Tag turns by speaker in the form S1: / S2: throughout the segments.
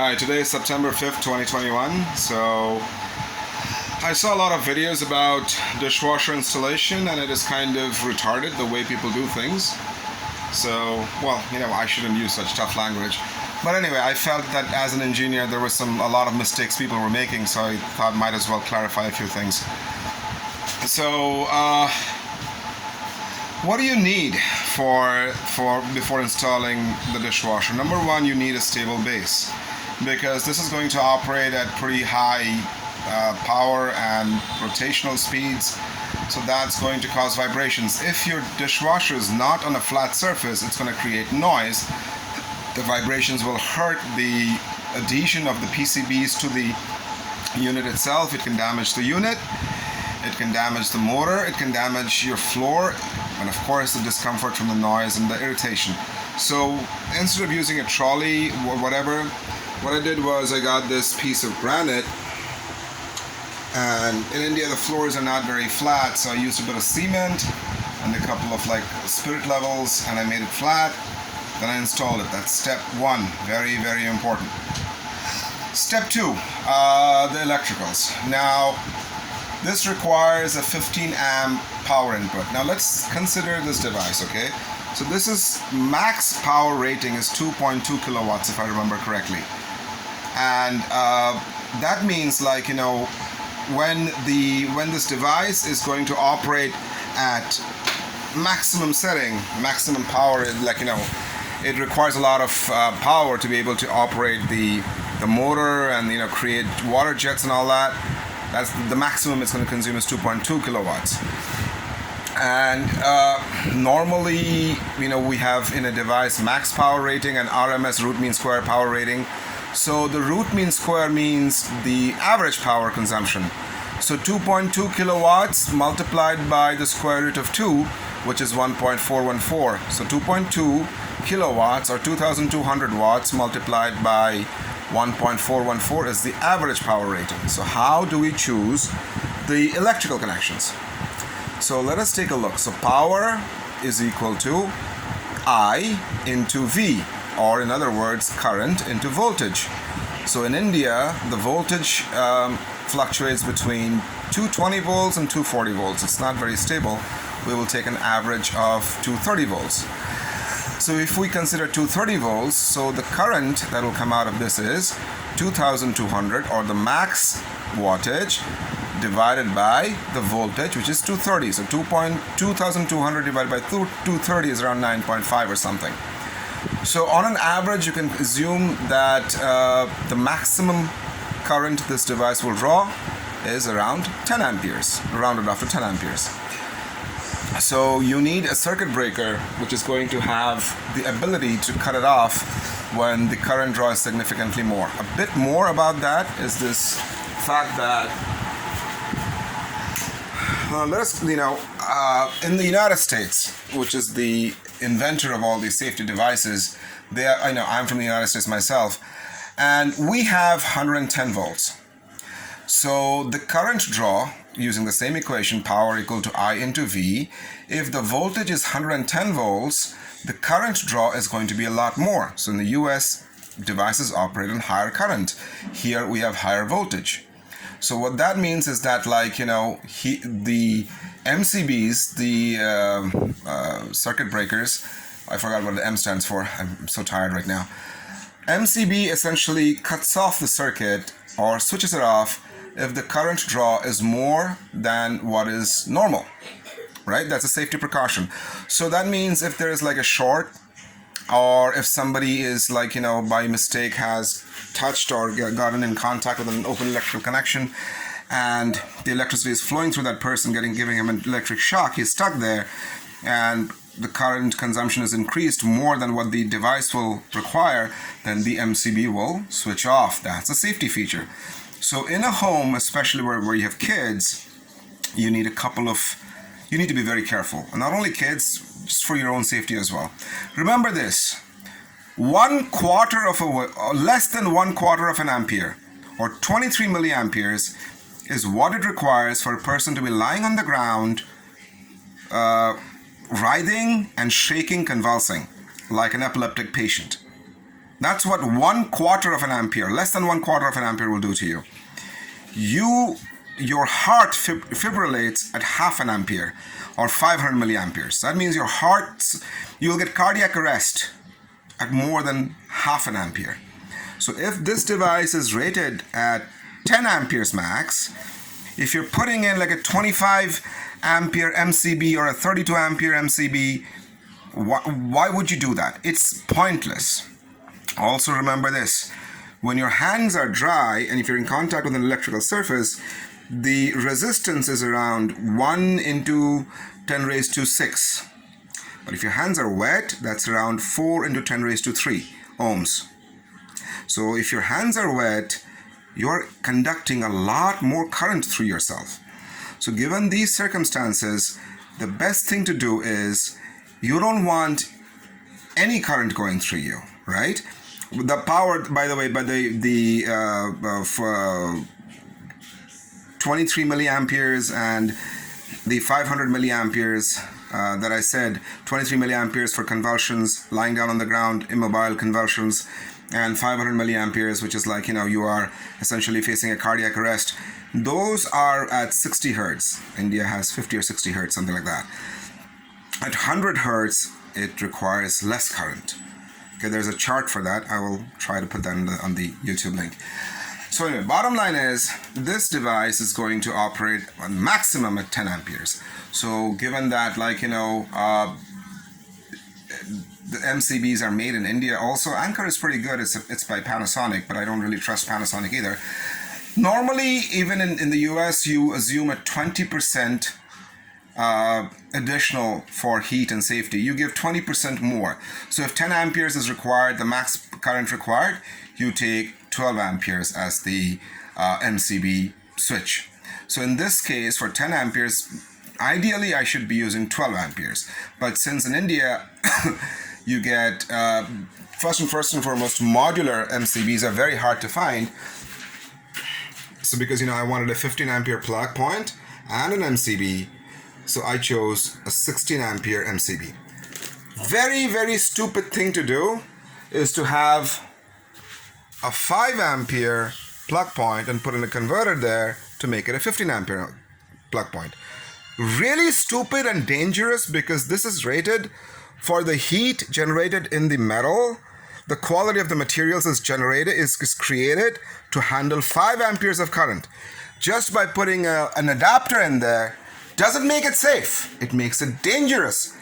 S1: Hi, today is September 5th, 2021. So I saw a lot of videos about dishwasher installation and it is kind of retarded the way people do things. So, well, I shouldn't use such tough language. But anyway, I felt that as an engineer there was a lot of mistakes people were making, so I thought might as well clarify a few things. So, what do you need before installing the dishwasher? Number one, you need a stable base, because this is going to operate at pretty high power and rotational speeds, so that's going to cause vibrations. If your dishwasher is not on a flat surface, it's going to create noise. The vibrations will hurt the adhesion of the PCBs to the unit itself. It can damage the unit, it can damage the motor, it can damage your floor, and of course the discomfort from the noise and the irritation. So instead of using a trolley or whatever, what I did was I got this piece of granite, and in India the floors are not very flat, so I used a bit of cement and a couple of spirit levels and I made it flat. Then I installed it. That's step one. Very, very important. Step two, the electricals. Now, this requires a 15 amp power input. Now let's consider this device, okay? So this is max power rating is 2.2 kilowatts if I remember correctly. And that means when this device is going to operate at maximum setting, maximum power, it requires a lot of power to be able to operate the motor and create water jets and all that. That's the maximum it's going to consume is 2.2 kilowatts. And normally, we have in a device max power rating and RMS, root mean square power rating. So the root mean square means the average power consumption. So 2.2 kilowatts multiplied by the square root of 2, which is 1.414. So 2.2 kilowatts or 2,200 watts multiplied by 1.414 is the average power rating. So how do we choose the electrical connections? So let us take a look. So power is equal to I into V, or in other words, current into voltage. So in India, the voltage fluctuates between 220 volts and 240 volts. It's not very stable. We will take an average of 230 volts. So if we consider 230 volts, so the current that will come out of this is 2,200, or the max wattage, divided by the voltage, which is 230. So 2,200 divided by 230 is around 9.5 or something. So on an average, you can assume that the maximum current this device will draw is around 10 amperes, rounded off to 10 amperes. So you need a circuit breaker which is going to have the ability to cut it off when the current draw is significantly more. A bit more about that is this fact that in the United States, which is the inventor of all these safety devices, I'm from the United States myself, and we have 110 volts. So the current draw, using the same equation, power equal to I into V, if the voltage is 110 volts, the current draw is going to be a lot more. So in the US, devices operate on higher current. Here we have higher voltage. So what that means is that the MCBs, the circuit breakers, I forgot what the M stands for, I'm so tired right now. MCB essentially cuts off the circuit or switches it off if the current draw is more than what is normal, right? That's a safety precaution. So that means if there is a short, or if somebody is by mistake has touched or gotten in contact with an open electrical connection and the electricity is flowing through that person, giving him an electric shock, he's stuck there, and the current consumption is increased more than what the device will require, then the MCB will switch off. That's a safety feature. So in a home, especially where you have kids, you need to be very careful. And not only kids, just for your own safety as well. Remember this, less than 1/4 of an ampere, or 23 milliamperes, is what it requires for a person to be lying on the ground, writhing and shaking, convulsing, like an epileptic patient. That's what 1/4 of an ampere, less than 1/4 of an ampere will do to you. Your heart fibrillates at half an ampere or 500 milliamperes. That means you'll get cardiac arrest at more than half an ampere. So if this device is rated at 10 amperes max, if you're putting in like a 25 ampere MCB or a 32 ampere MCB, why would you do that? It's pointless. Also remember this, when your hands are dry and if you're in contact with an electrical surface, the resistance is around 1 into 10 raised to 6. But if your hands are wet, that's around 4 into 10 raised to 3 ohms. So if your hands are wet, you're conducting a lot more current through yourself. So given these circumstances, the best thing to do is you don't want any current going through you, right? The power, by the way, by for 23 milliamperes and the 500 milliamperes that I said, 23 milliamperes for convulsions, lying down on the ground, immobile convulsions, and 500 milliamperes, which is like, you are essentially facing a cardiac arrest. Those are at 60 hertz. India has 50 or 60 hertz, something like that. At 100 hertz, it requires less current. Okay, there's a chart for that. I will try to put that on the YouTube link. So anyway, bottom line is this device is going to operate on maximum at 10 amperes. So given that, the MCBs are made in India also, Anchor is pretty good. It's by Panasonic, but I don't really trust Panasonic either. Normally, even in the US, you assume a 20% additional for heat and safety. You give 20% more. So if 10 amperes is required, the max current required, you take 12 amperes as the MCB switch. So in this case, for 10 amperes, ideally I should be using 12 amperes. But since in India, you get, first and foremost, modular MCBs are very hard to find. So because, I wanted a 15 ampere plug point and an MCB, so I chose a 16 ampere MCB. Very, very stupid thing to do is to have a 5 ampere plug point and put in a converter there to make it a 15 ampere plug point. Really stupid and dangerous, because this is rated for the heat generated in the metal. The quality of the materials is created to handle 5 amperes of current. Just by putting an adapter in there doesn't make it safe. It makes it dangerous,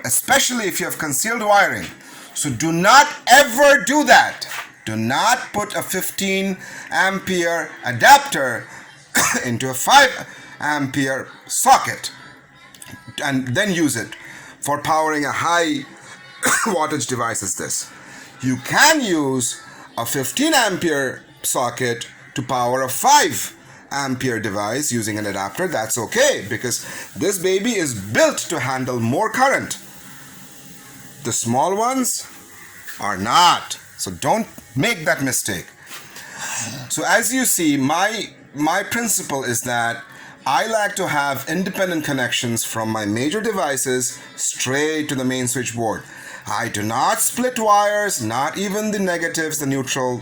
S1: especially if you have concealed wiring. So do not ever do that. Do not put a 15 ampere adapter into a 5 ampere socket and then use it for powering a high wattage device as this. You can use a 15 ampere socket to power a 5 ampere device using an adapter. That's okay, because this baby is built to handle more current. The small ones are not. So don't make that mistake. So as you see, my principle is that I like to have independent connections from my major devices straight to the main switchboard. I do not split wires, not even the negatives, the neutral.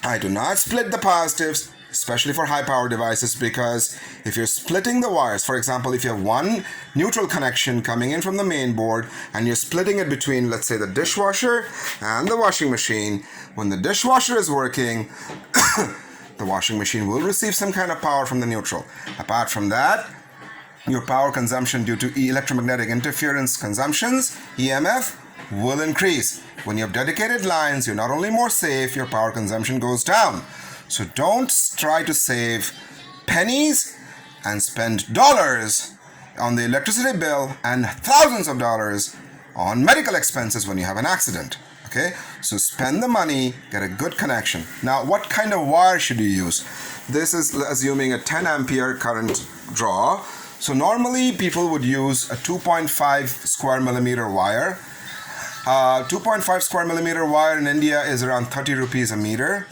S1: I do not split the positives, especially for high power devices, because if you're splitting the wires, for example, if you have one neutral connection coming in from the main board and you're splitting it between, let's say, the dishwasher and the washing machine, when the dishwasher is working, the washing machine will receive some kind of power from the neutral. Apart from that, your power consumption due to electromagnetic interference consumptions, EMF, will increase. When you have dedicated lines, you're not only more safe, your power consumption goes down. So don't try to save pennies and spend dollars on the electricity bill and thousands of dollars on medical expenses when you have an accident. Okay, so spend the money, get a good connection. Now, what kind of wire should you use? This is assuming a 10 ampere current draw. So normally people would use a 2.5 square millimeter wire. 2.5 square millimeter wire in India is around 30 rupees a meter.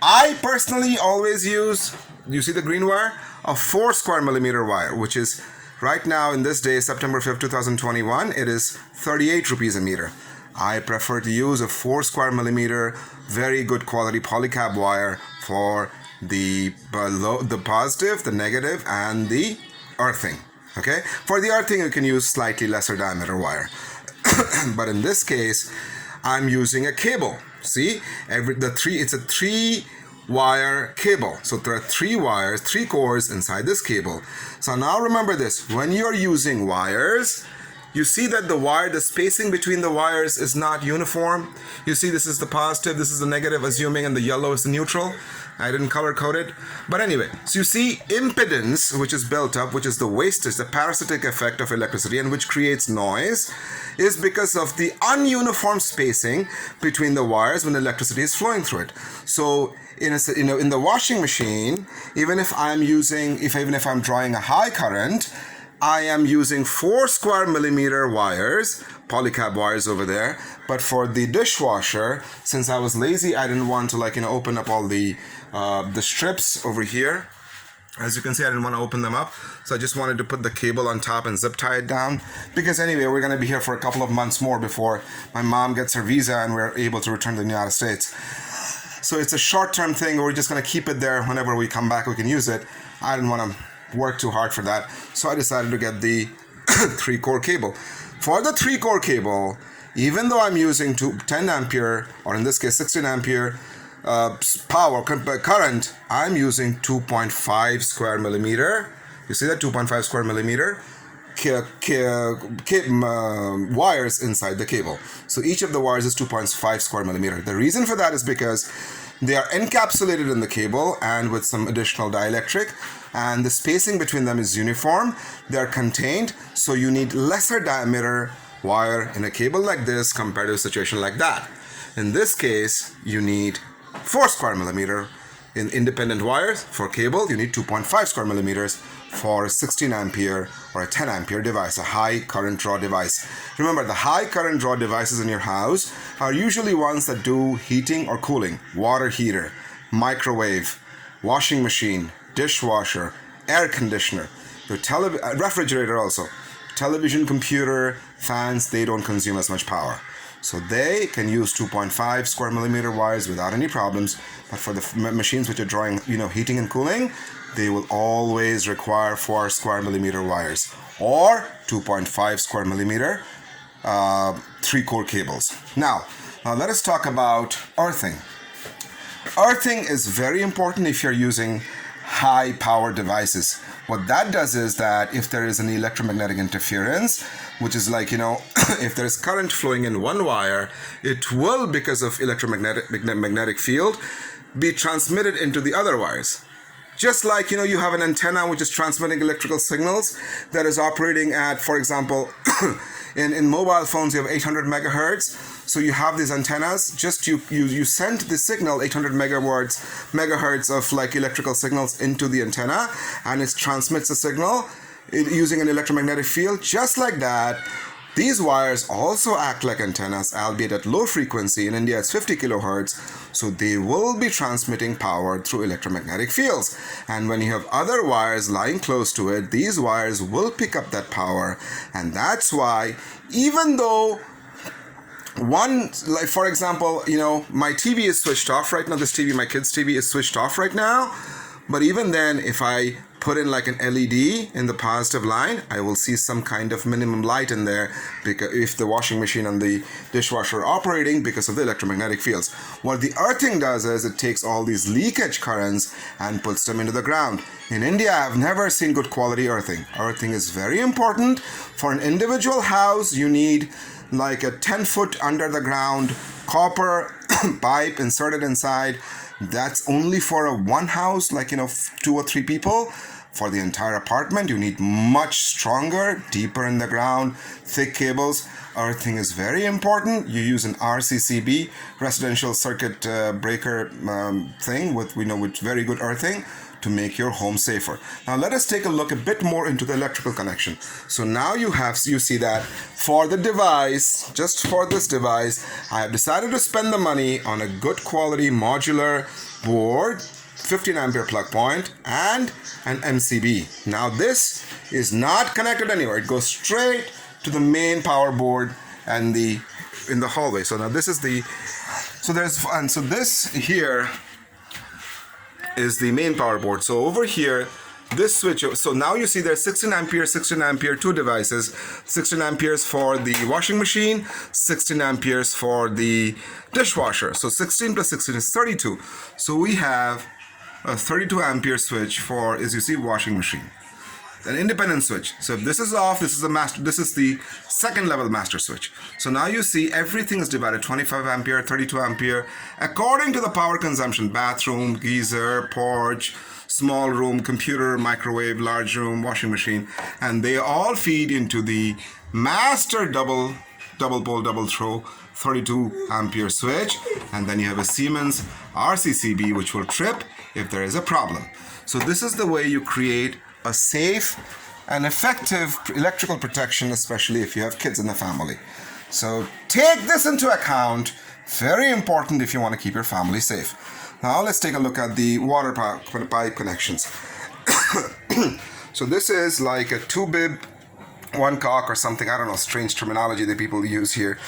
S1: I personally always use, you see the green wire? A 4 square millimeter wire, which is right now in this day, September 5th, 2021, it is 38 rupees a meter. I prefer to use a 4 square millimeter, very good quality polycab wire for the positive, the negative, and the earthing. Okay, for the earthing you can use slightly lesser diameter wire, but in this case I'm using a cable. See, it's a 3 wire cable. So there are 3 wires, 3 cores inside this cable. So now remember this, when you're using wires, you see that the spacing between the wires is not uniform. You see this is the positive, this is the negative, assuming, and the yellow is the neutral. I didn't color code it. But anyway, so you see impedance, which is built up, which is the wastage, the parasitic effect of electricity, and which creates noise, is because of the ununiform spacing between the wires when electricity is flowing through it. So in the washing machine, even if I'm drawing a high current, I am using 4 square millimeter wires, polycab wires over there. But for the dishwasher, since I was lazy, I didn't want to open up all the strips over here. As you can see, I didn't want to open them up, so I just wanted to put the cable on top and zip tie it down, because anyway, we're going to be here for a couple of months more before my mom gets her visa and we're able to return to the United States. So it's a short-term thing. We're just going to keep it there. Whenever we come back, we can use it. I didn't want to work too hard for that, so I decided to get the 3-core cable. For the 3-core cable, even though I'm using 10 ampere, or in this case 16 ampere current, I'm using 2.5 square millimeter. You see that 2.5 square millimeter wires inside the cable. So each of the wires is 2.5 square millimeter. The reason for that is because they are encapsulated in the cable and with some additional dielectric, and the spacing between them is uniform. They are contained, so you need lesser diameter wire in a cable like this compared to a situation like that. In this case, you need 4 square millimeter in independent wires. For cable, you need 2.5 square millimeters for a 16 ampere or a 10 ampere device, a high current draw device. Remember, the high current draw devices in your house are usually ones that do heating or cooling, water heater, microwave, washing machine, dishwasher, air conditioner, your refrigerator also. Television, computer, fans, they don't consume as much power. So they can use 2.5 square millimeter wires without any problems. But for the machines which are drawing, heating and cooling, they will always require 4 square millimeter wires or 2.5 square millimeter 3-core cables. Now let us talk about earthing. Earthing is very important if you're using high power devices. What that does is that if there is an electromagnetic interference, which is if there's current flowing in one wire, it will, because of magnetic field, be transmitted into the other wires. Just like, you have an antenna which is transmitting electrical signals that is operating at, for example, in mobile phones, you have 800 megahertz. So you have these antennas, you send the signal 800 megahertz of electrical signals into the antenna, and it transmits the signal using an electromagnetic field. Just like that, these wires also act like antennas, albeit at low frequency. In India, it's 50 kilohertz. So they will be transmitting power through electromagnetic fields. And when you have other wires lying close to it, these wires will pick up that power. And that's why, even though for example, my TV is switched off right now. This TV, my kid's TV, is switched off right now. But even then, if I put in an LED in the positive line, I will see some kind of minimum light in there, because if the washing machine and the dishwasher are operating, because of the electromagnetic fields. What the earthing does is it takes all these leakage currents and puts them into the ground. In India, I've never seen good quality earthing. Earthing is very important. For an individual house, you need a 10-foot under the ground copper pipe inserted inside. That's only for one house, 2 or 3 people. For the entire apartment, you need much stronger, deeper in the ground, thick cables. Earthing is very important. You use an RCCB, residential circuit breaker thing with very good earthing to make your home safer. Now let us take a look a bit more into the electrical connection. So now you see that for the device, just for this device, I have decided to spend the money on a good quality modular board, 15 ampere plug point, and an MCB. Now this is not connected anywhere. It goes straight to the main power board, and the in the hallway. So now this is the, so this here is the main power board. So over here, this switch, so now you see there's 16 ampere, two devices, 16 amperes for the washing machine, 16 amperes for the dishwasher. So 16 plus 16 is 32. So we have a 32 ampere switch for, as you see, washing machine. An independent switch. So if this is off, this is the master, this is the second level master switch. So now you see everything is divided 25 ampere, 32 ampere, according to the power consumption: bathroom, geyser, porch, small room, computer, microwave, large room, washing machine, and they all feed into the master double pole, double throw 32 ampere switch, and then you have a Siemens RCCB which will trip if there is a problem. So this is the way you create a safe and effective electrical protection, especially if you have kids in the family. So take this into account. Very important if you want to keep your family safe. Now let's take a look at the water pipe connections. So this is like a 2-bib, 1 cock or something. I don't know, strange terminology that people use here.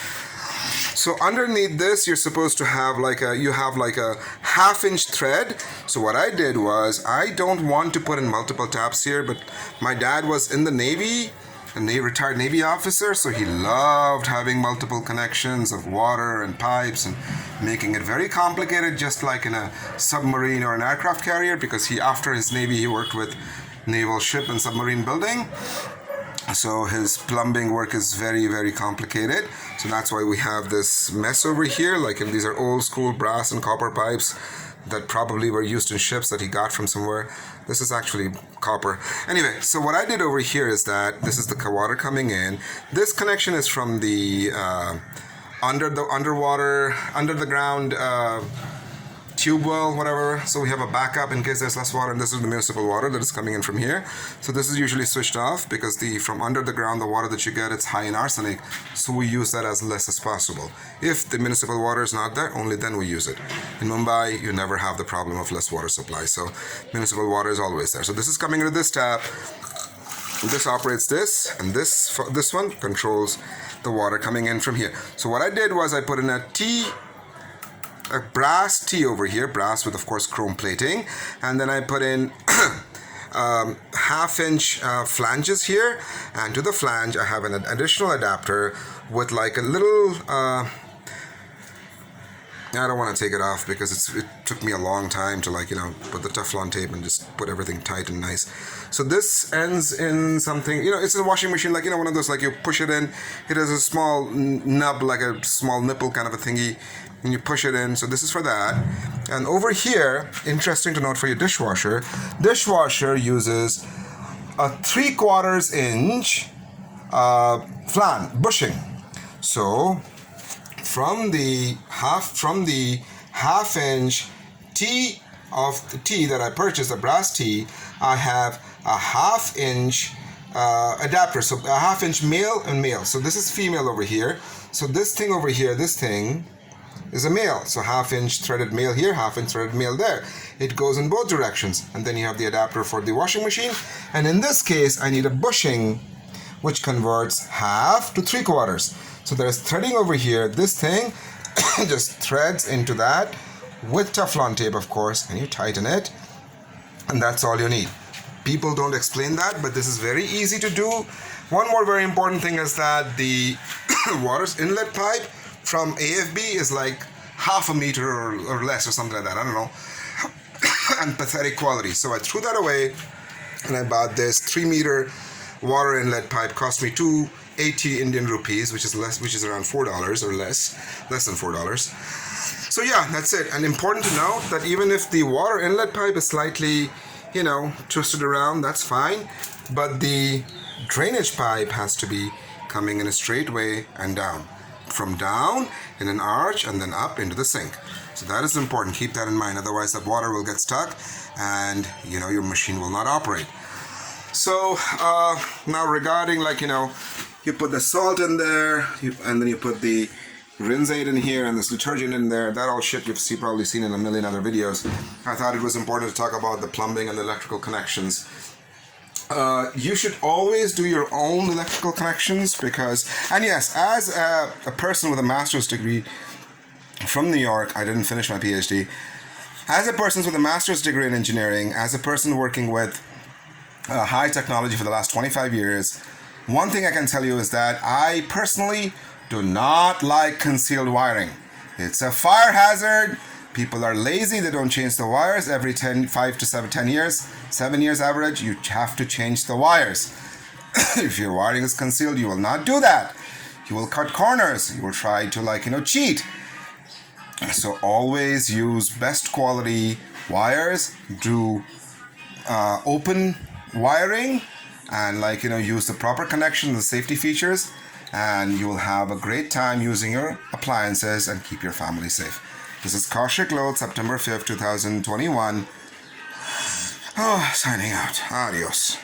S1: So underneath this, you're supposed to have like a, you have like a 1/2-inch thread. So what I did was, I don't want to put in multiple taps here, but my dad was in the Navy, a retired Navy officer, so he loved having multiple connections of water and pipes and making it very complicated, just like in a submarine or an aircraft carrier, because he, after his Navy, he worked with naval ship and submarine building. So his plumbing work is very, very complicated. So that's why we have this mess over here. Like, if these are old school brass and copper pipes that probably were used in ships that he got from somewhere. This is actually copper. Anyway, so what I did over here is that this is the water coming in. This connection is from the under the ground tube well, whatever. So we have a backup in case there's less water, and this is the municipal water that is coming in from here. So this is usually switched off because from under the ground, the water that you get, it's high in arsenic. So we use that as less as possible. If the municipal water is not there, only then we use it. In Mumbai, you never have the problem of less water supply. So municipal water is always there. So this is coming into this tap. This operates this, and this one controls the water coming in from here. So what I did was I put in a brass T over here, brass with of course chrome plating, and then I put in 1/2-inch flanges here, and to the flange I have an additional adapter with like a little I don't want to take it off because it took me a long time to, like, put the Teflon tape and just put everything tight and nice. So this ends in something, it's a washing machine, like, one of those, like, you push it in, it has a small nub, like a small nipple kind of a thingy, and you push it in. So this is for that. And over here, interesting to note for your dishwasher uses a 3/4 inch bushing. So from the 1/2-inch T of the T that I purchased, the brass T, I have a 1/2-inch adapter, so a 1/2-inch male and male. So this is female over here. So this thing over here, this thing is a male. So 1/2-inch threaded male here, 1/2-inch threaded male there. It goes in both directions. And then you have the adapter for the washing machine. And in this case, I need a bushing which converts 1/2 to 3/4. So there's threading over here. This thing just threads into that with Teflon tape, of course, and you tighten it, and that's all you need. People don't explain that, but this is very easy to do. One more very important thing is that the water's inlet pipe from IFB is like 1/2 meter or less or something like that. I don't know. And pathetic quality. So I threw that away, and I bought this 3-meter water inlet pipe. Cost me 280 Indian rupees, which is around $4 or less than $4. So yeah, that's it. And important to note that even if the water inlet pipe is slightly, twisted around, that's fine. But the drainage pipe has to be coming in a straight way and down. From down in an arch and then up into the sink. So that is important. Keep that in mind. Otherwise, that water will get stuck and, your machine will not operate. So now regarding, you put the salt in there, and then you put the rinse aid in here and this detergent in there. That all shit you've probably seen in a million other videos. I thought it was important to talk about the plumbing and the electrical connections. You should always do your own electrical connections because, and yes, as a person with a master's degree from New York, I didn't finish my PhD. As a person with a master's degree in engineering, as a person working with high technology for the last 25 years, one thing I can tell you is that I personally do not like concealed wiring. It's a fire hazard. People are lazy. They don't change the wires every 5 to 10 years. 7 years average, you have to change the wires. If your wiring is concealed, you will not do that. You will cut corners. You will try to cheat. So always use best quality wires. Do open wiring and use the proper connection, the safety features, and you will have a great time using your appliances and keep your family safe. This is Kaushik Lode, September 5th, 2021. Signing out. Adios.